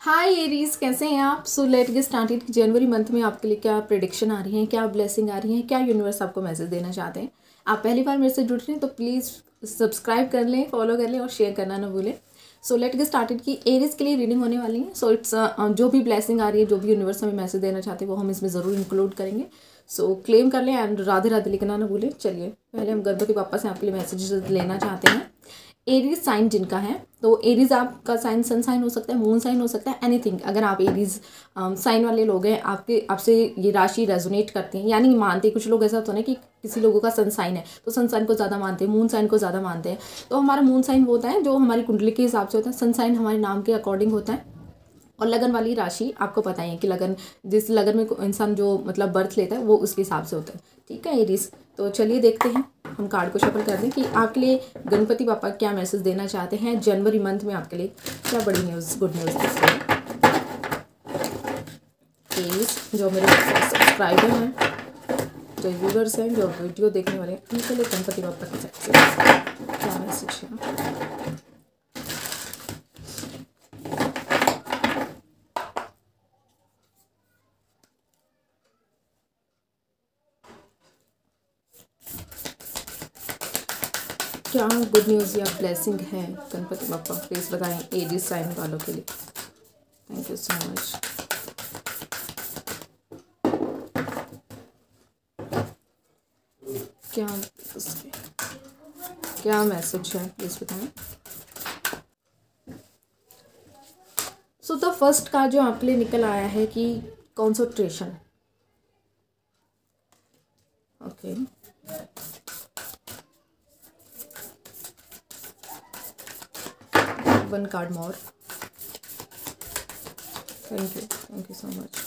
हाय Aries, कैसे हैं आप। So let get started. जनवरी मंथ में आपके लिए क्या प्रेडिक्शन आ रही है, क्या ब्लेसिंग आ रही है, क्या यूनिवर्स आपको मैसेज देना चाहते हैं। आप पहली बार मेरे से जुड़ रहे हैं तो प्लीज़ सब्सक्राइब कर लें, फॉलो कर लें और शेयर करना ना भूलें। सो लेट गेट स्टार्टेड की एरीज के लिए रीडिंग होने वाली है। सो इट्स जो भी ब्लेसिंग आ रही है, जो भी यूनिवर्स हमें मैसेज देना चाहते हैं वो हम इसमें ज़रूर इंक्लूड करेंगे। सो क्लेम कर लें एंड राधे राधे लिखना ना भूलें। चलिए पहले हम गणपति पापा से आपके लिए मैसेजेस लेना चाहते हैं। एरीज साइन जिनका है, तो एरीज आपका साइन सन साइन हो सकता है, मून साइन हो सकता है, एनीथिंग। अगर आप एरीज साइन वाले लोग हैं, आपसे ये राशि रेजोनेट करती हैं, यानी मानते हैं। कुछ लोग ऐसा होता है ना कि किसी लोगों का सन साइन है तो सन साइन को ज़्यादा मानते हैं, मून साइन को ज़्यादा मानते हैं। तो हमारा मून साइन वो होता है जो हमारी कुंडली के हिसाब से होता है, सन साइन हमारे नाम के अकॉर्डिंग होता है। और लगन वाली राशि आपको पता ही है कि लगन, जिस लगन में इंसान जो मतलब बर्थ लेता है वो उसके हिसाब से होता है। ठीक है एरीज, तो चलिए देखते हैं, हम कार्ड को शफल कर दें कि आपके लिए गणपति पापा क्या मैसेज देना चाहते हैं जनवरी मंथ में। आपके लिए क्या बड़ी न्यूज़, गुड न्यूज़ दिख रही है। एरीज जो मेरे सब्सक्राइबर हैं, जो व्यूवर्स हैं, जो वीडियो देखने वाले हैं, उनके लिए गणपति पापा की क्या मैसेज है। क्या गुड न्यूज़ या ब्लेसिंग है गणपति बापा, प्लीज़ बताएं एरीज साइन वालों के लिए। Thank you so much. क्या मैसेज है प्लीज़ बताएं। सो द फर्स्ट का जो आपके लिए निकल आया है कि concentration. Okay, one card more. Thank you so much.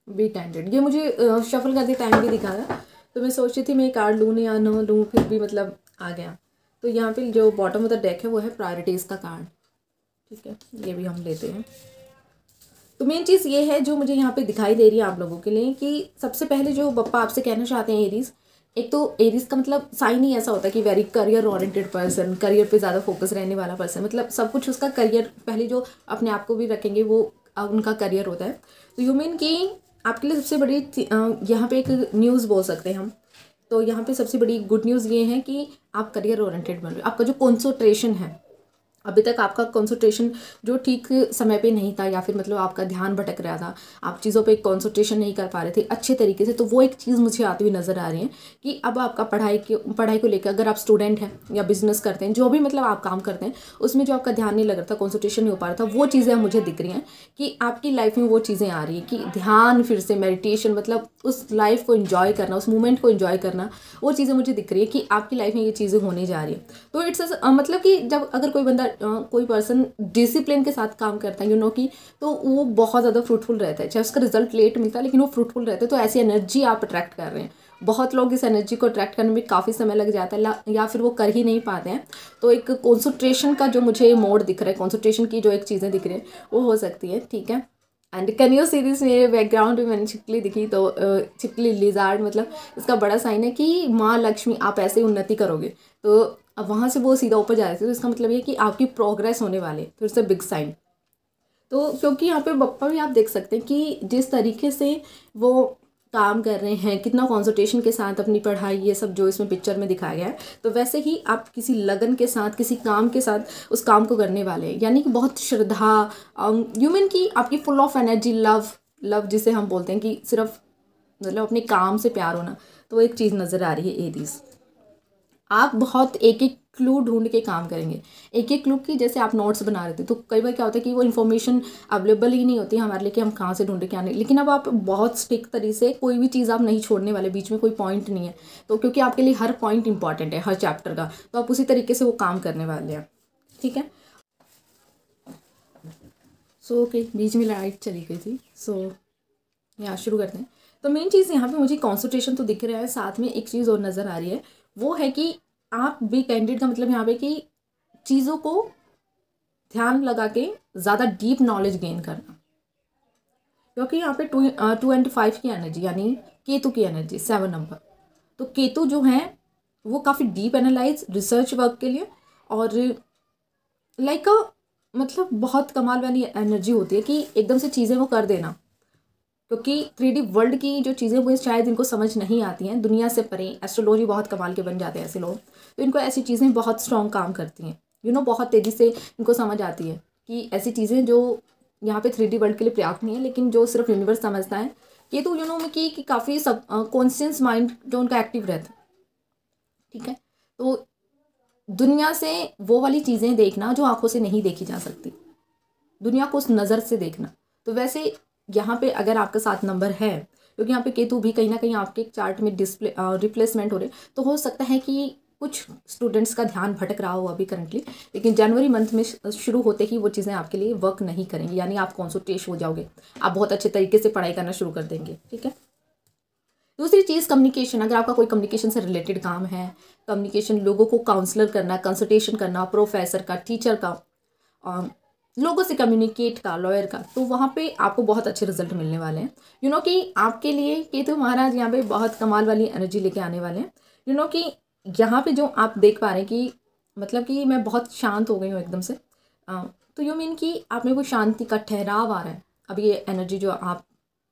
B candidate, ये मुझे शफल करते टाइम भी दिखा था, तो मैं सोच रही थी मैं कार्ड लूँ या ना लूँ, फिर भी मतलब आ गया। तो यहाँ पे जो बॉटम ऑफ द डेक है वो है प्रायोरिटीज़ का कार्ड। ठीक है, ये भी हम लेते हैं। तो मेन चीज़ ये है जो मुझे यहाँ पे दिखाई दे रही है आप लोगों के लिए कि सबसे पहले जो पप्पा आपसे कहना चाहते हैं एरीज, एक तो एरीज का मतलब साइन ही ऐसा होता है कि very career oriented person, career पे ज़्यादा फोकस रहने वाला पर्सन, मतलब सब कुछ उसका करियर पहले जो अपने आप को भी रखेंगे वो उनका करियर होता है। तो यू मीन कि आपके लिए सबसे बड़ी यहाँ पे एक न्यूज़ बोल सकते हैं हम। तो यहाँ पे सबसे बड़ी गुड न्यूज़ ये है कि आप करियर ओरिएंटेड बन रहे हो। आपका जो कॉन्सेंट्रेशन है, अभी तक आपका कंसंट्रेशन जो ठीक समय पे नहीं था, या फिर मतलब आपका ध्यान भटक रहा था, आप चीज़ों पे कंसंट्रेशन नहीं कर पा रहे थे अच्छे तरीके से, तो वो एक चीज़ मुझे आती हुई नज़र आ रही है कि अब आपका पढ़ाई को लेकर, अगर आप स्टूडेंट हैं या बिजनेस करते हैं, जो भी मतलब आप काम करते हैं, उसमें जो आपका ध्यान नहीं लग रहा था, कॉन्सेंट्रेशन नहीं हो पा रहा था, वो चीज़ें मुझे दिख रही हैं कि आपकी लाइफ में वो चीज़ें आ रही हैं कि ध्यान फिर से, मेडिटेशन, मतलब उस लाइफ को इन्जॉय करना, उस मोमेंट को इन्जॉय करना, वो चीज़ें मुझे दिख रही है कि आपकी लाइफ में ये चीज़ें होने जा रही है। तो इट्स मतलब कि जब अगर कोई बंदा कोई पर्सन डिसिप्लिन के साथ काम करता है, यू नो कि, तो वो बहुत ज़्यादा फ्रूटफुल रहता है। चाहे उसका रिजल्ट लेट मिलता है लेकिन वो फ्रूटफुल रहता है। तो ऐसी एनर्जी आप अट्रैक्ट कर रहे हैं। बहुत लोग इस एनर्जी को अट्रैक्ट करने में काफ़ी समय लग जाता है या फिर वो कर ही नहीं पाते हैं। तो एक कॉन्सेंट्रेशन का जो मुझे मोड दिख रहा है, कॉन्सेंट्रेशन की जो एक चीज़ें दिख रही हैं वो हो सकती है। ठीक है, एंड कनियो सीरीज मेरे बैकग्राउंड में मैंने छिपकली दिखी, तो छिपकली लिजार्ड, मतलब इसका बड़ा साइन है कि माँ लक्ष्मी, आप ऐसे उन्नति करोगे। तो अब वहाँ से वो सीधा ऊपर जा रहे थे, तो इसका मतलब ये कि आपकी प्रोग्रेस होने वाले, फिर से बिग साइन। तो क्योंकि यहाँ पे बप्पा भी आप देख सकते हैं कि जिस तरीके से वो काम कर रहे हैं, कितना कॉन्सेंट्रेशन के साथ अपनी पढ़ाई, ये सब जो इसमें पिक्चर में दिखाया गया है, तो वैसे ही आप किसी लगन के साथ, किसी काम के साथ उस काम को करने वाले हैं। यानी कि बहुत श्रद्धा, ह्यूमन की आपकी फुल ऑफ एनर्जी, लव जिसे हम बोलते हैं कि सिर्फ मतलब अपने काम से प्यार होना, तो एक चीज़ नज़र आ रही है एरीज। आप बहुत एक एक क्लू ढूंढ के काम करेंगे, एक एक क्लू की। जैसे आप नोट्स बना रहे थे, तो कई बार क्या होता है कि वो इन्फॉर्मेशन अवेलेबल ही नहीं होती हमारे लिए कि हम कहाँ से ढूंढे क्या नहीं। लेकिन अब आप बहुत स्ट्रिक्ट तरीके से कोई भी चीज़ आप नहीं छोड़ने वाले, बीच में कोई पॉइंट नहीं है। तो क्योंकि आपके लिए हर पॉइंट इंपॉर्टेंट है, हर चैप्टर का, तो आप उसी तरीके से वो काम करने वाले हैं। ठीक है, सो ओके, बीच में लाइट चली गई थी। सो यहाँ शुरू करते हैं। तो मेन चीज़ यहाँ पे मुझे कॉन्सेंट्रेशन तो दिख रहा है, साथ में एक चीज़ और नज़र आ रही है, वो है कि आप भी कैंडिडेट का मतलब यहाँ पे कि चीज़ों को ध्यान लगा के ज़्यादा डीप नॉलेज गेन करना। क्योंकि यहाँ पे 2 and 5 की एनर्जी, यानी केतु की एनर्जी, 7 नंबर। तो केतु जो है वो काफ़ी डीप एनालाइज रिसर्च वर्क के लिए, और लाइक मतलब बहुत कमाल वाली एनर्जी होती है कि एकदम से चीज़ें वो कर देना, क्योंकि 3D वर्ल्ड की जो चीज़ें वो शायद इनको समझ नहीं आती हैं, दुनिया से परे एस्ट्रोलॉजी बहुत कमाल के बन जाते हैं ऐसे लोग, तो इनको ऐसी चीज़ें बहुत स्ट्रॉन्ग काम करती हैं, बहुत तेज़ी से इनको समझ आती है कि ऐसी चीज़ें जो यहाँ पे 3D वर्ल्ड के लिए पर्याप्त नहीं है, लेकिन जो सिर्फ यूनिवर्स समझता है, ये तो में कि काफ़ी सब कॉन्शियस माइंड जो उनका एक्टिव रहता है, ठीक है। तो दुनिया से वो वाली चीज़ें देखना जो आंखों से नहीं देखी जा सकती, दुनिया को उस नज़र से देखना। तो वैसे यहाँ पे अगर आपका 7 नंबर है, क्योंकि यहाँ पे केतु भी कहीं ना कहीं आपके चार्ट में रिप्लेसमेंट हो रहे, तो हो सकता है कि कुछ स्टूडेंट्स का ध्यान भटक रहा हो अभी करंटली, लेकिन जनवरी मंथ में शुरू होते ही वो चीज़ें आपके लिए वर्क नहीं करेंगी, यानी आप कॉन्संट्रेट हो जाओगे, आप बहुत अच्छे तरीके से पढ़ाई करना शुरू कर देंगे, ठीक है। दूसरी चीज़ कम्युनिकेशन, अगर आपका कोई कम्युनिकेशन से रिलेटेड काम है, कम्युनिकेशन, लोगों को काउंसलर करना, कंसल्टेशन करना, प्रोफेसर का, टीचर का, लोगों से कम्युनिकेट का, लॉयर का, तो वहाँ पे आपको बहुत अच्छे रिजल्ट मिलने वाले हैं। कि आपके लिए केतु महाराज यहाँ पे बहुत कमाल वाली एनर्जी लेके आने वाले हैं। कि यहाँ पे जो आप देख पा रहे हैं कि मतलब कि मैं बहुत शांत हो गई हूँ एकदम से, तो मीन कि आप में वो शांति का ठहराव आ रहा है। अब ये एनर्जी जो आप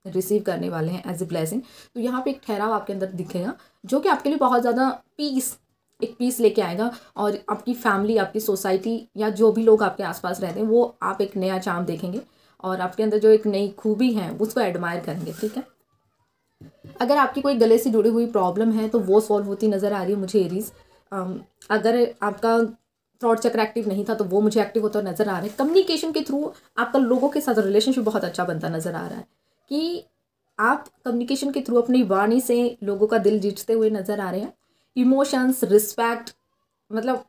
रिसीव करने वाले हैं एज ए ब्लेसिंग, तो यहाँ पे एक ठहराव आपके अंदर दिखेगा जो कि आपके लिए बहुत ज़्यादा एक पीस लेके आएगा, और आपकी फैमिली, आपकी सोसाइटी या जो भी लोग आपके आसपास रहते हैं, वो आप एक नया चार्म देखेंगे, और आपके अंदर जो एक नई खूबी है उसको एडमायर करेंगे, ठीक है। अगर आपकी कोई गले से जुड़ी हुई प्रॉब्लम है तो वो सॉल्व होती नज़र आ रही है मुझे एरीज। अगर आपका थ्रॉट चक्र एक्टिव नहीं था तो वो मुझे एक्टिव होता नज़र आ रहा है। कम्युनिकेशन के थ्रू आपका लोगों के साथ रिलेशनशिप बहुत अच्छा बनता नज़र आ रहा है, कि आप कम्युनिकेशन के थ्रू अपनी वाणी से लोगों का दिल जीतते हुए नज़र आ रहे हैं। इमोशंस, रिस्पेक्ट, मतलब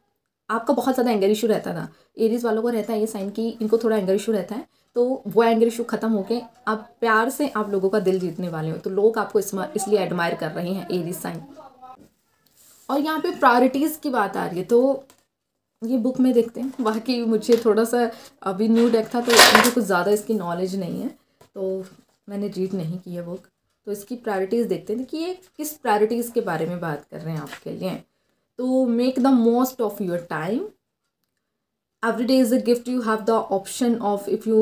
आपका बहुत ज़्यादा एंगर इशू रहता था, एरीज वालों को रहता है ये साइन कि इनको थोड़ा एंगर इशू रहता है, तो वो एंगर इशू खत्म होके आप प्यार से आप लोगों का दिल जीतने वाले हो, तो लोग आपको इसलिए एडमायर कर रहे हैं, एरीज साइन। और यहाँ पे प्रायोरिटीज़ की बात आ रही है, तो ये बुक में देखते हैं, बाकी मुझे थोड़ा सा अभी न्यू डेक था तो मुझे कुछ ज़्यादा इसकी नॉलेज नहीं है, तो मैंने रीड नहीं की है बुक। तो इसकी प्रायोरिटीज़ देखते हैं कि ये किस प्रायोरिटीज़ के बारे में बात कर रहे हैं आपके लिए। तो make the most of your time, every day is a gift. You have the option of, if you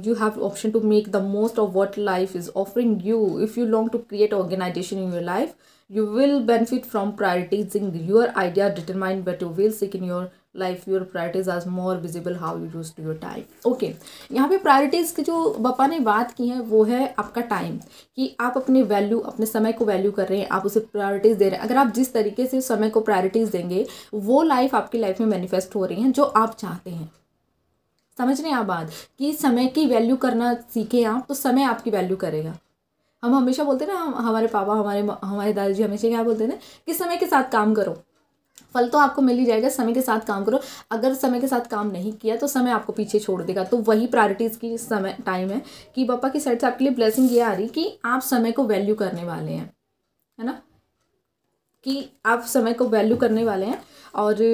you have the option to make the most of what life is offering you. If you long to create organization in your life, you will benefit from prioritizing your idea, determine what you will seek in your life. Your priorities are more visible how you use to your time. Okay, यहाँ पे priorities की जो पापा ने बात की है वो है आपका टाइम, कि आप अपने वैल्यू, अपने समय को वैल्यू कर रहे हैं, आप उसे प्रायोरिटीज दे रहे हैं। अगर आप जिस तरीके से समय को प्रायोरिटीज देंगे, वो लाइफ आपकी लाइफ में मैनिफेस्ट हो रही है जो आप चाहते हैं। समझ रहे हैं आप बात, कि समय की वैल्यू करना सीखें आप, तो समय आपकी वैल्यू करेगा। हम हमेशा बोलते हैं ना, हमारे पापा, हमारे दादाजी हमेशा क्या बोलते हैं कि समय के साथ काम करो, फल तो आपको मिल ही जाएगा, समय के साथ काम करो। अगर समय के साथ काम नहीं किया तो समय आपको पीछे छोड़ देगा। तो वही प्रायोरिटीज़ की समय टाइम है कि पापा की साइड से आपके लिए ब्लेसिंग ये आ रही कि आप समय को वैल्यू करने वाले हैं, है ना, कि आप समय को वैल्यू करने वाले हैं। और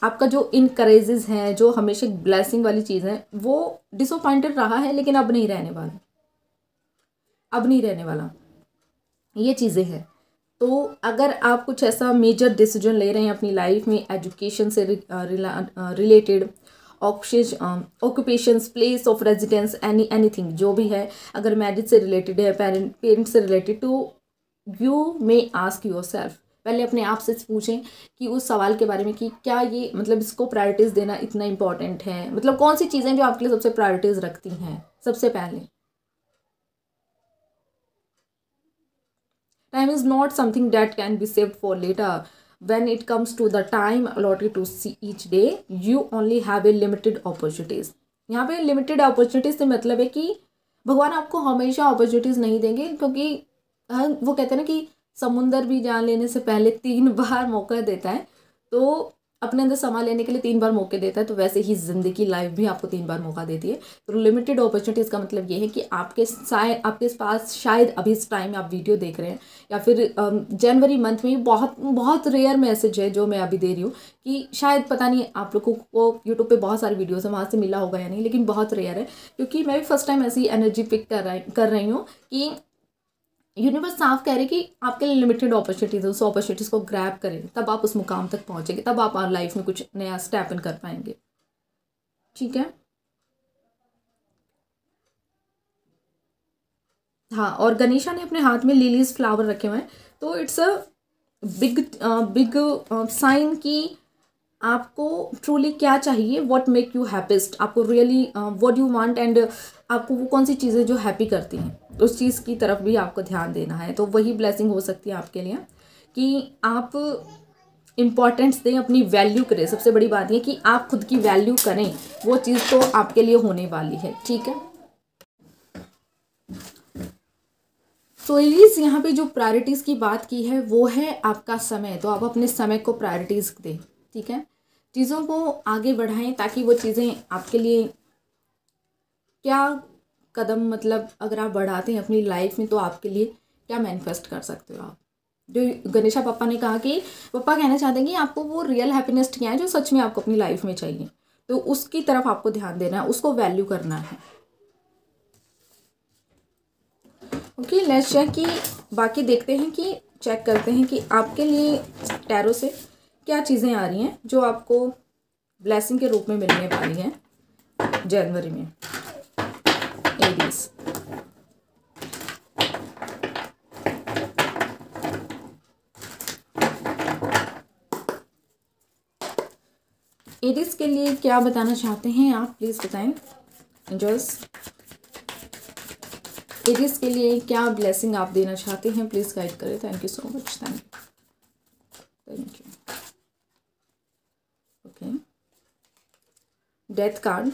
आपका जो इनकरेजेस हैं, जो हमेशा ब्लेसिंग वाली चीज़ है, वो डिसअपॉइंटेड रहा है, लेकिन अब नहीं रहने वाला, अब नहीं रहने वाला, ये चीज़ें हैं। तो अगर आप कुछ ऐसा मेजर डिसीजन ले रहे हैं अपनी लाइफ में, एजुकेशन से related, occupations, place of residence, anything जो भी है, अगर मैरिज से रिलेटेड है, पेरेंट्स से रिलेटेड, तो यू मे आस्क योरसेल्फ, पहले अपने आप से पूछें कि उस सवाल के बारे में कि क्या ये, मतलब इसको प्रायोरिटीज़ देना इतना इंपॉर्टेंट है, मतलब कौन सी चीज़ें जो आपके लिए सबसे प्रायोरिटीज़ रखती हैं सबसे पहले। Time is not something that can be saved for later. When it comes to the time allotted to see each day, you only have a limited opportunities. यहाँ पे लिमिटेड अपॉर्चुनिटीज से मतलब है कि भगवान आपको हमेशा अपॉर्चुनिटीज नहीं देंगे, क्योंकि वो कहते हैं ना कि समुंदर भी जान लेने से पहले 3 बार मौका देता है, तो अपने अंदर समा लेने के लिए 3 बार मौके देता है। तो वैसे ही ज़िंदगी, लाइफ भी आपको 3 बार मौका देती है। तो लिमिटेड अपॉर्चुनिटीज़ का मतलब ये है कि आपके पास शायद अभी इस टाइम में आप वीडियो देख रहे हैं, या फिर जनवरी मंथ में बहुत बहुत रेयर मैसेज है जो मैं अभी दे रही हूँ, कि शायद पता नहीं आप लोगों को यूट्यूब पे बहुत सारी वीडियोज़ है, वहाँ से मिला होगा या नहीं, लेकिन बहुत रेयर है, क्योंकि मैं भी फर्स्ट टाइम ऐसी एनर्जी पिक कर रही हूँ कि यूनिवर्स साफ कह रहे कि आपके लिए लिमिटेड अपॉर्चुनिटीज है, उस अपॉर्चुनिटीज़ को ग्रैब करें, तब आप उस मुकाम तक पहुँचेंगे, तब आप लाइफ में कुछ नया स्टेप इन कर पाएंगे। ठीक है। हाँ, और गणेशा ने अपने हाथ में लिलीज फ्लावर रखे हुए हैं, तो it's a big big sign कि आपको ट्रूली क्या चाहिए, व्हाट मेक यू हैप्पीस्ट, आपको really what you want, and आपको वो कौन सी चीज़ें जो हैप्पी करती हैं, उस चीज़ की तरफ भी आपको ध्यान देना है। तो वही ब्लेसिंग हो सकती है आपके लिए कि आप इम्पॉर्टेंस दें, अपनी वैल्यू करें। सबसे बड़ी बात ये कि आप खुद की वैल्यू करें, वो चीज़ तो आपके लिए होने वाली है। ठीक है। तो एरीज यहाँ पे जो प्रायोरिटीज़ की बात की है वो है आपका समय। तो आप अपने समय को प्रायोरिटीज़ दें। ठीक है। चीज़ों को आगे बढ़ाएं ताकि वो चीज़ें आपके लिए क्या कदम, मतलब अगर आप बढ़ाते हैं अपनी लाइफ में तो आपके लिए क्या मैनिफेस्ट कर सकते हो आप। जो गणेशा पापा ने कहा कि पापा कहना चाहते हैं कि आपको वो रियल हैप्पीनेस क्या है जो सच में आपको अपनी लाइफ में चाहिए, तो उसकी तरफ आपको ध्यान देना है, उसको वैल्यू करना है। ओके, लेट्स चेक कि बाकी देखते हैं कि चेक करते हैं कि आपके लिए टैरो से क्या चीज़ें आ रही हैं जो आपको ब्लेसिंग के रूप में मिलने वाली हैं जनवरी में। एरीज, एरीज के लिए क्या बताना चाहते हैं आप, प्लीज़ बताएं। एंजल्स, एरीज के लिए क्या ब्लेसिंग आप देना चाहते हैं, प्लीज़ गाइड करें। Thank you so much, thank you. Okay, death card,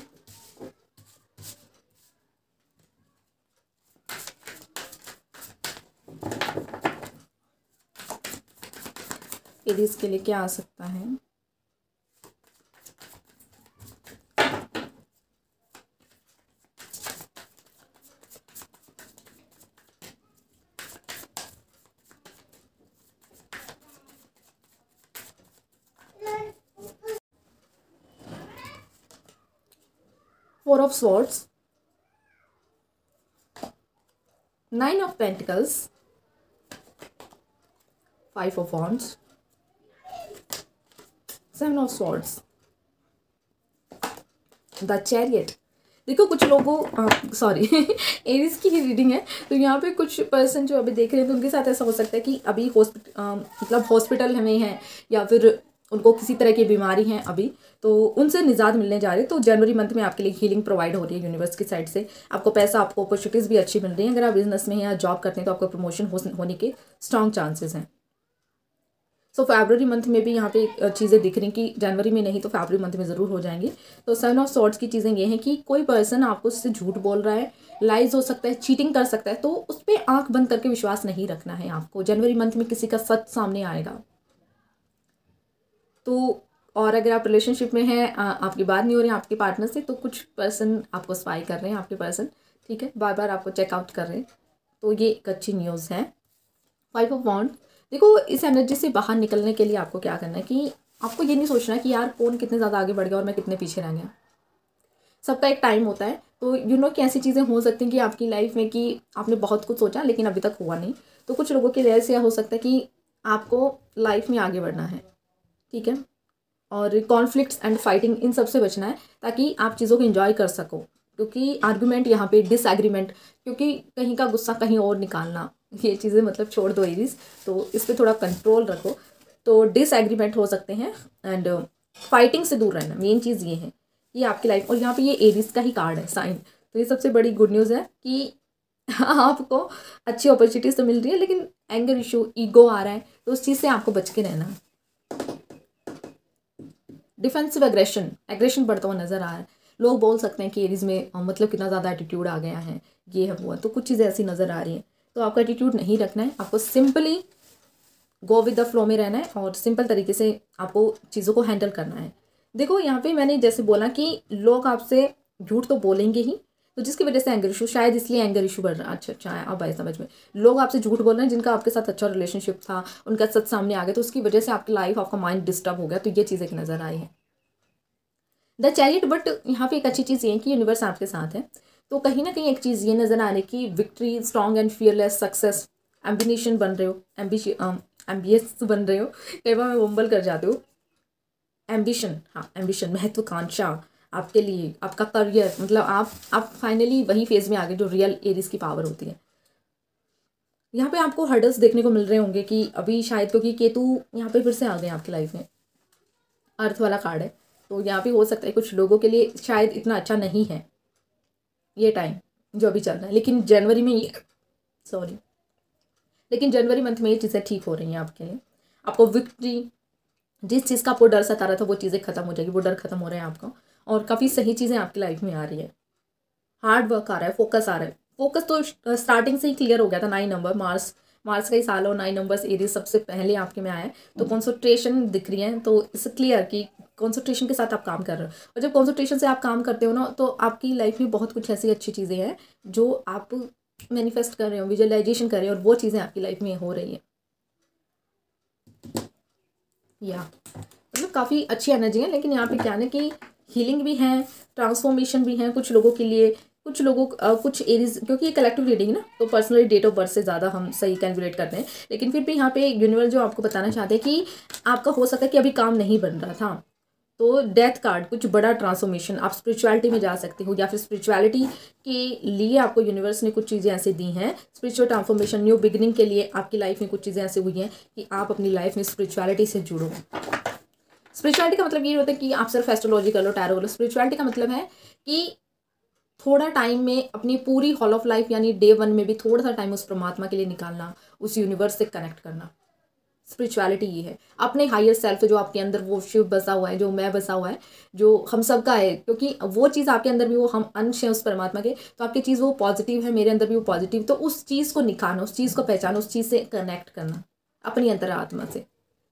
Aries के लिए क्या आ सकता है। Four of Swords, Nine of Pentacles, Five of Wands, Seven of Swords, The Chariot। देखो कुछ लोगों सॉरी एरीज की ही रीडिंग है, तो यहाँ पे कुछ पर्सन जो अभी देख रहे हैं तो उनके साथ ऐसा हो सकता है कि अभी मतलब हॉस्पिटल में है या फिर उनको किसी तरह की बीमारी है अभी, तो उनसे निजात मिलने जा रही है। तो जनवरी मंथ में आपके लिए हीलिंग प्रोवाइड हो रही है यूनिवर्स की साइड से। आपको पैसा, आपको अपॉर्चुनिटीज़ भी अच्छी मिल रही है। अगर आप बिजनेस में या जॉब करते हैं तो आपको प्रमोशन होने के स्ट्रॉन्ग चांसेस हैं। सो फरवरी मंथ में भी यहाँ पे चीज़ें दिख रही कि जनवरी में नहीं तो फरवरी मंथ में ज़रूर हो जाएंगी। तो सेवन ऑफ सॉर्ड्स की चीज़ें ये हैं कि कोई पर्सन आपको उससे झूठ बोल रहा है, लाइज हो सकता है, चीटिंग कर सकता है, तो उस पर आंख बंद करके विश्वास नहीं रखना है आपको। जनवरी मंथ में किसी का सच सामने आएगा। तो और अगर आप रिलेशनशिप में हैं, आपकी बात नहीं हो रही है आपके पार्टनर से, तो कुछ पर्सन आपको स्पाई कर रहे हैं, आपके पर्सन, ठीक है, बार बार आपको चेकआउट कर रहे हैं, तो ये एक अच्छी न्यूज़ है। फाइव ऑफ वॉन्ड, देखो इस एनर्जी से बाहर निकलने के लिए आपको क्या करना है कि आपको ये नहीं सोचना कि यार कौन कितने ज़्यादा आगे बढ़ गया और मैं कितने पीछे रह गया। सबका एक टाइम होता है। तो कि ऐसी चीज़ें हो सकती हैं कि आपकी लाइफ में कि आपने बहुत कुछ सोचा लेकिन अभी तक हुआ नहीं। तो कुछ लोगों के लिए ऐसे हो सकता है कि आपको लाइफ में आगे बढ़ना है, ठीक है, और कॉन्फ्लिक्ट्स एंड फाइटिंग इन सब से बचना है ताकि आप चीज़ों को एंजॉय कर सको। क्योंकि आर्गूमेंट यहाँ पे, डिसएग्रीमेंट, क्योंकि कहीं का गुस्सा कहीं और निकालना, ये चीज़ें मतलब छोड़ दो एरीज, तो इस पर थोड़ा कंट्रोल रखो। तो डिसएग्रीमेंट हो सकते हैं एंड फाइटिंग से दूर रहना, मेन चीज़ ये है कि आपकी लाइफ। और यहाँ पे ये एरीज का ही कार्ड है, साइन। तो ये सबसे बड़ी गुड न्यूज़ है कि आपको अच्छी अपॉर्चुनिटीज तो मिल रही है, लेकिन एंगर इशू, ईगो आ रहा है, तो उस चीज़ से आपको बच के रहना है। डिफेंसिव एग्रेशन बढ़ता हुआ नजर आ रहा है। लोग बोल सकते हैं कि एरीज में मतलब कितना ज़्यादा एटीट्यूड आ गया है, ये है वो है, तो कुछ चीज़ें ऐसी नज़र आ रही हैं। तो आपका एटीट्यूड नहीं रखना है, आपको simply go with the flow में रहना है और सिंपल तरीके से आपको चीज़ों को हैंडल करना है। देखो यहाँ पे मैंने जैसे बोला कि लोग आपसे झूठ तो बोलेंगे ही, तो जिसकी वजह से एंगर इशू, शायद इसलिए एंगर इशू बढ़ रहा है। अच्छा अब आए समझ में। लोग आपसे झूठ बोल रहे हैं जिनका आपके साथ अच्छा रिलेशनशिप था, उनका सच सामने आ गया, तो उसकी वजह से आपकी लाइफ, आपका माइंड डिस्टर्ब हो गया, तो ये चीज़ें नज़र आई है। द चैरियट, बट यहाँ पे एक अच्छी चीज़ ये है कि यूनिवर्स आपके साथ है। तो कहीं ना कहीं एक चीज़ ये नज़र आने की, victory, strong and fearless success, ambition बन रहे हो, एम्बियस बन रहे हो, कई बार मैं वंबल कर जाती हूँ। एम्बिशन, हाँ एम्बिशन, महत्वाकांक्षा आपके लिए, आपका करियर, मतलब आप फाइनली वही फेज में आ गए जो रियल एरीज की पावर होती है। यहाँ पे आपको हर्डल्स देखने को मिल रहे होंगे कि अभी शायद, क्योंकि केतु यहाँ पे फिर से आ गए आपकी लाइफ में, अर्थ वाला कार्ड है, तो यहाँ पे हो सकता है कुछ लोगों के लिए शायद इतना अच्छा नहीं है ये टाइम जो अभी चल रहा है, लेकिन जनवरी में ये लेकिन जनवरी मंथ में ये चीज़ें ठीक हो रही हैं आपके लिए। आपको विक्ट्री, जिस चीज़ का आपको डर सता रहा था वो चीज़ें खत्म हो जाएगी, वो डर खत्म हो रहा है आपका, और काफ़ी सही चीज़ें आपकी लाइफ में आ रही है। हार्ड वर्क आ रहा है, फोकस आ रहा है। फोकस तो स्टार्टिंग से ही क्लियर हो गया था। 9 नंबर, मार्च का ही साल, और 9 नंबर्स एरीज सबसे पहले आपके में आया है, तो कॉन्सेंट्रेशन दिख रही है, तो इट्स क्लियर कि कॉन्सेंट्रेशन के साथ आप काम कर रहे हो, और जब कॉन्सेंट्रेशन से आप काम करते हो ना, तो आपकी लाइफ में बहुत कुछ ऐसी अच्छी चीज़ें हैं जो आप मैनिफेस्ट कर रहे हो, विजुअलाइजेशन कर रहे हो, और वो चीज़ें आपकी लाइफ में हो रही है। या मतलब काफ़ी अच्छी एनर्जी है, लेकिन यहाँ पे क्या है कि हीलिंग भी है, ट्रांसफॉर्मेशन भी है कुछ लोगों के लिए, कुछ लोगों कुछ एरीज, क्योंकि ये कलेक्टिव रीडिंग है ना, तो पर्सनली डेट ऑफ बर्थ से ज़्यादा हम सही कैलकुलेट करते हैं, लेकिन फिर भी यहाँ पे यूनिवर्स जो आपको बताना चाहते हैं कि आपका हो सकता है कि अभी काम नहीं बन रहा था, तो डेथ कार्ड, कुछ बड़ा ट्रांसफॉर्मेशन, आप स्पिरिचुअलिटी में जा सकते हो, या फिर स्पिरिचुअलिटी के लिए आपको यूनिवर्स ने कुछ चीज़ें ऐसे दी हैं, स्पिरिचुअल ट्रांसफॉर्मेशन, न्यू बिगिनिंग के लिए आपकी लाइफ में कुछ चीज़ें ऐसे हुई हैं कि आप अपनी लाइफ में स्पिरिचुअलिटी से जुड़ो। स्पिरिचुअलिटी का मतलब ये होता है कि आप सिर्फ एस्ट्रोलॉजी कर लो, टैरो कर लो। स्पिरिचुअलिटी का मतलब है कि थोड़ा टाइम में अपनी पूरी हॉल ऑफ लाइफ, यानी डे 1 में भी थोड़ा सा टाइम उस परमात्मा के लिए निकालना, उस यूनिवर्स से कनेक्ट करना। स्पिरिचुअलिटी ये है, अपने हायर सेल्फ जो आपके अंदर, वो शिव बसा हुआ है, जो मैं बसा हुआ है, जो हम सबका है, क्योंकि वो चीज़ आपके अंदर भी, वो हम अंश हैं उस परमात्मा के, तो आपकी चीज़ वो पॉजिटिव है, मेरे अंदर भी वो पॉजिटिव, तो उस चीज़ को निखारना, उस चीज़ को पहचाना, उस चीज़ से कनेक्ट करना अपनी अंतरात्मा से।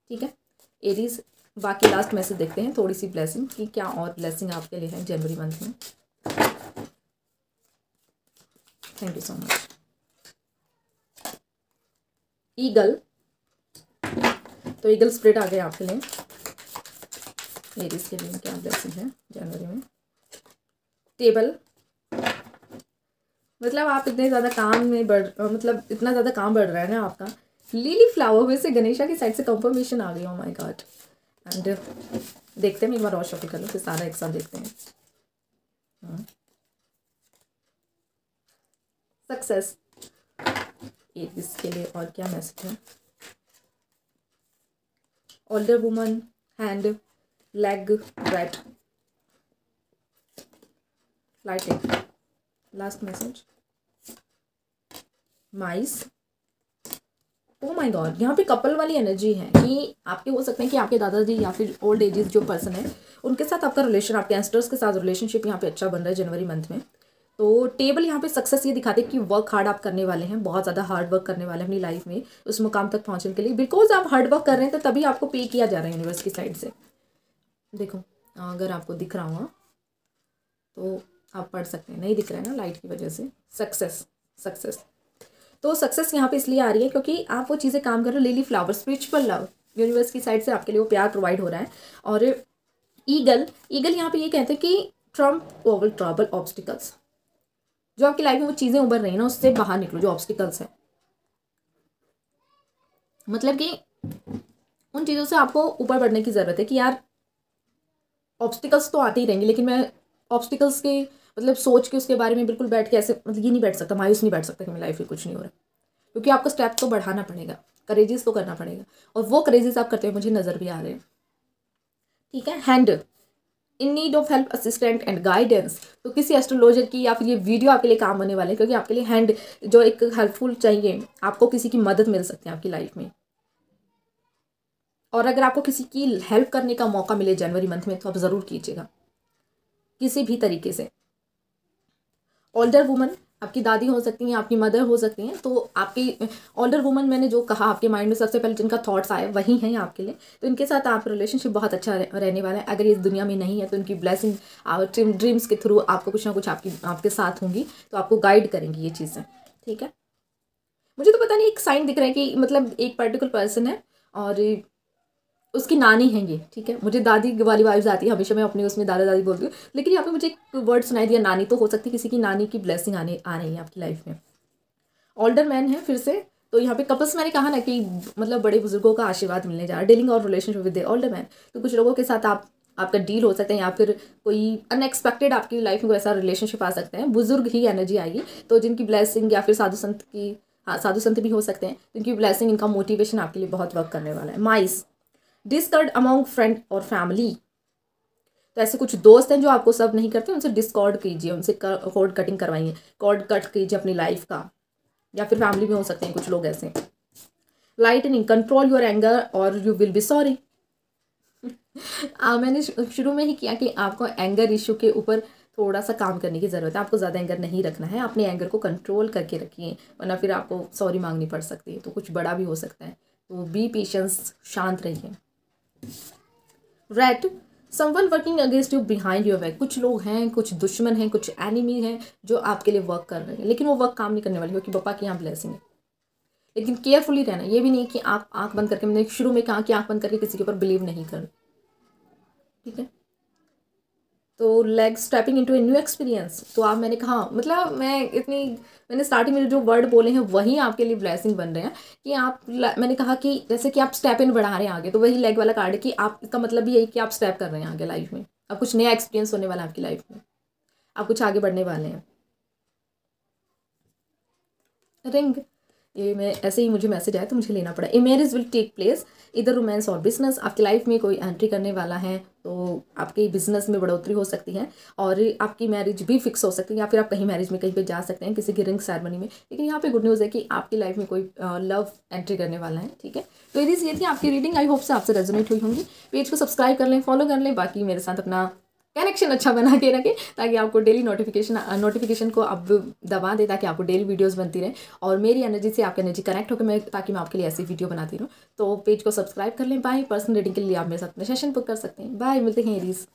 ठीक है एरीज, बाकी लास्ट मैसेज देखते हैं, थोड़ी सी ब्लेसिंग कि क्या और ब्लेसिंग आपके लिए है जनवरी मंथ में। Thank you so much. Eagle, तो ईगल स्प्रिट आ गए आपके लिए, एरीज के लिए क्या ब्लेसिंग है जनवरी में। टेबल, मतलब आप इतने ज़्यादा काम में मतलब इतना ज़्यादा काम बढ़ रहा है ना आपका। लिली फ्लावर में से गणेशा की साइड से कंफर्मेशन आ गई, ओह माय गॉड। एंड देखते हैं, एक बार और शफल कर लो, फिर सारा एक साथ देखते हैं। सक्सेस, इसके लिए और क्या मैसेज है। Older woman, hand, leg, red, lighting, last message, mice. Oh my God, यहाँ पे कपल वाली एनर्जी है कि आपके हो सकते हैं कि आपके दादाजी या फिर ओल्ड एजेस जो पर्सन है उनके साथ आपका रिलेशन, आपके एंस्टर्स के साथ रिलेशनशिप यहाँ पे अच्छा बन रहा है जनवरी मंथ में। तो टेबल यहाँ पे सक्सेस ये दिखाते हैं कि वर्क हार्ड आप करने वाले हैं, बहुत ज़्यादा हार्ड वर्क करने वाले हैं अपनी लाइफ में उस मुकाम तक पहुँचने के लिए, बिकॉज आप हार्ड वर्क कर रहे हैं, तो तभी आपको पे किया जा रहा है यूनिवर्स की साइड से। देखो अगर आपको दिख रहा हुआ तो आप पढ़ सकते हैं, नहीं दिख रहा है ना लाइट की वजह से। सक्सेस, तो सक्सेस यहाँ पे इसलिए आ रही है क्योंकि आप वो चीज़ें काम कर रहे हो। Lily flower, spiritual love, universe की साइड से आपके लिए वो प्यार प्रोवाइड हो रहा है। और ईगल यहाँ पे ये कहते हैं कि ट्रम्प ओवर ट्रबल ऑब्स्टिकल्स, जो आपकी लाइफ में वो चीज़ें उभर रही हैं ना, उससे बाहर निकलो, जो ऑब्स्टिकल्स है, मतलब कि उन चीज़ों से आपको ऊपर बढ़ने की ज़रूरत है कि यार ऑब्स्टिकल्स तो आते ही रहेंगे, लेकिन मैं ऑब्स्टिकल्स के मतलब सोच के उसके बारे में बिल्कुल बैठ के ऐसे मतलब ये नहीं बैठ सकता, मायूस नहीं बैठ सकता कि मेरी लाइफ में कुछ नहीं हो रहा, क्योंकि आपको स्टेप तो बढ़ाना पड़ेगा, करेजेस तो करना पड़ेगा, और वो करेजेस आप करते हुए मुझे नज़र भी आ रहे हैं। ठीक है, hand, in need of help, assistant and guidance, तो किसी एस्ट्रोलॉजर की या फिर ये वीडियो आपके लिए काम होने वाले हैं, क्योंकि आपके लिए हैंड जो एक हेल्पफुल चाहिए, आपको किसी की मदद मिल सकती है आपकी लाइफ में। और अगर आपको किसी की हेल्प करने का मौका मिले जनवरी मंथ में तो आप ज़रूर कीजिएगा किसी भी तरीके से। ओल्डर वुमन, आपकी दादी हो सकती हैं, आपकी मदर हो सकती हैं, तो आपकी ओल्डर वुमन, मैंने जो कहा आपके माइंड में सबसे पहले जिनका थॉट्स आए वही हैं आपके लिए, तो इनके साथ आप रिलेशनशिप बहुत अच्छा रहने वाला है। अगर इस दुनिया में नहीं है तो उनकी ब्लेसिंग ड्रीम्स के थ्रू आपको कुछ ना कुछ आपके साथ होंगी, तो आपको गाइड करेंगी ये चीज़ें। ठीक है, मुझे तो पता नहीं, एक साइन दिख रहा है कि मतलब एक पर्टिकुलर पर्सन है और उसकी नानी है ये। ठीक है, मुझे दादी वाली वाइब्स आती है हमेशा, मैं अपनी उसमें दादा दादी बोलती हूँ, लेकिन यहाँ पे मुझे एक वर्ड सुनाई दिया नानी, तो हो सकती है किसी की नानी की ब्लेसिंग आ रही है आपकी लाइफ में। ओल्डर मैन है फिर से, तो यहाँ पे कपल्स मैंने कहा ना कि मतलब बड़े बुजुर्गों का आशीर्वाद मिलने जा रहा है। डीलिंग और relationship with the older man, तो कुछ लोगों के साथ आपका डील हो सकता है, या फिर कोई अनएक्सपेक्टेड आपकी लाइफ में कोई ऐसा रिलेशनशिप आ सकते हैं, बुजुर्ग ही एनर्जी आएगी। तो जिनकी ब्लेसिंग, या फिर साधु संत की, हाँ साधु संत भी हो सकते हैं, जिनकी ब्लेसिंग, इनका मोटिवेशन आपके लिए बहुत वर्क करने वाला है। माइस डिस्कॉर्ड अमॉन्ग फ्रेंड और फैमिली, तो ऐसे कुछ दोस्त हैं जो आपको सर्व नहीं करते, उनसे डिस्कॉर्ड कीजिए, उनसे कॉर्ड कटिंग करवाइए, कॉर्ड कट कीजिए अपनी लाइफ का, या फिर फैमिली में हो सकते हैं कुछ लोग ऐसे। लाइटनिंग कंट्रोल योर एंगर और यू विल बी सॉरी। मैंने शुरू में ही किया कि आपको एंगर इशू के ऊपर थोड़ा सा काम करने की ज़रूरत है। आपको ज़्यादा एंगर नहीं रखना है, अपने एंगर को कंट्रोल करके रखिए, वरना फिर आपको सॉरी मांगनी पड़ सकती है, तो कुछ बड़ा भी हो सकता है। तो बी पेशेंस, शांत रहिए। Rat someone working against you behind your back, कुछ लोग हैं, कुछ दुश्मन हैं, कुछ एनिमी हैं जो आपके लिए वर्क कर रहे हैं, लेकिन वो वर्क काम नहीं करने वाली, क्योंकि पापा की यहाँ ब्लेसिंग है। लेकिन केयरफुली रहना, ये भी नहीं कि आप आंख बंद करके, मैंने शुरू में कहा कि आंख बंद करके किसी के ऊपर बिलीव नहीं करना, ठीक है। तो leg stepping into a new experience, तो आप, मैंने कहा मतलब मैंने स्टार्टिंग में जो वर्ड बोले हैं वही आपके लिए ब्लेसिंग बन रहे हैं कि आप, मैंने कहा कि जैसे कि आप स्टेप इन बढ़ा रहे हैं आगे, तो वही लेग वाला कार्ड है कि आप, इसका मतलब भी यही कि आप स्टेप कर रहे हैं आगे लाइफ में, अब कुछ नया एक्सपीरियंस होने वाला है आपकी लाइफ में, आप कुछ आगे बढ़ने वाले हैं। रिंग, ये मैं ऐसे ही मुझे मैसेज आया तो मुझे लेना पड़ा। A marriage will take place इधर रोमांस और बिजनेस, आपकी लाइफ में कोई एंट्री करने वाला है, तो आपके बिजनेस में बढ़ोतरी हो सकती है, और आपकी मैरिज भी फिक्स हो सकती है, या फिर आप कहीं मैरिज में कहीं पे जा सकते हैं, किसी की रिंग सेरेमनी में। लेकिन यहाँ पे गुड न्यूज़ है कि आपकी लाइफ में कोई लव एंट्री करने वाला है, ठीक है। तो ये थी आपकी रीडिंग, आई होप से आपसे रेजोनेट हुई होंगी। पेज को सब्सक्राइब कर लें, फॉलो कर लें, बाकी मेरे साथ अपना कनेक्शन अच्छा बना के रखें, ताकि आपको डेली नोटिफिकेशन को अब दबा दे, ताकि आपको डेली वीडियोस बनती रहे, और मेरी एनर्जी से आपकी एनर्जी कनेक्ट होकर ताकि मैं आपके लिए ऐसी वीडियो बनाती रहूँ। तो पेज को सब्सक्राइब कर लें। बाय। पर्सनल रीडिंग के लिए आप मेरे साथ अपना सेशन बुक कर सकते हैं। बाय, मिलते हैं एरीज।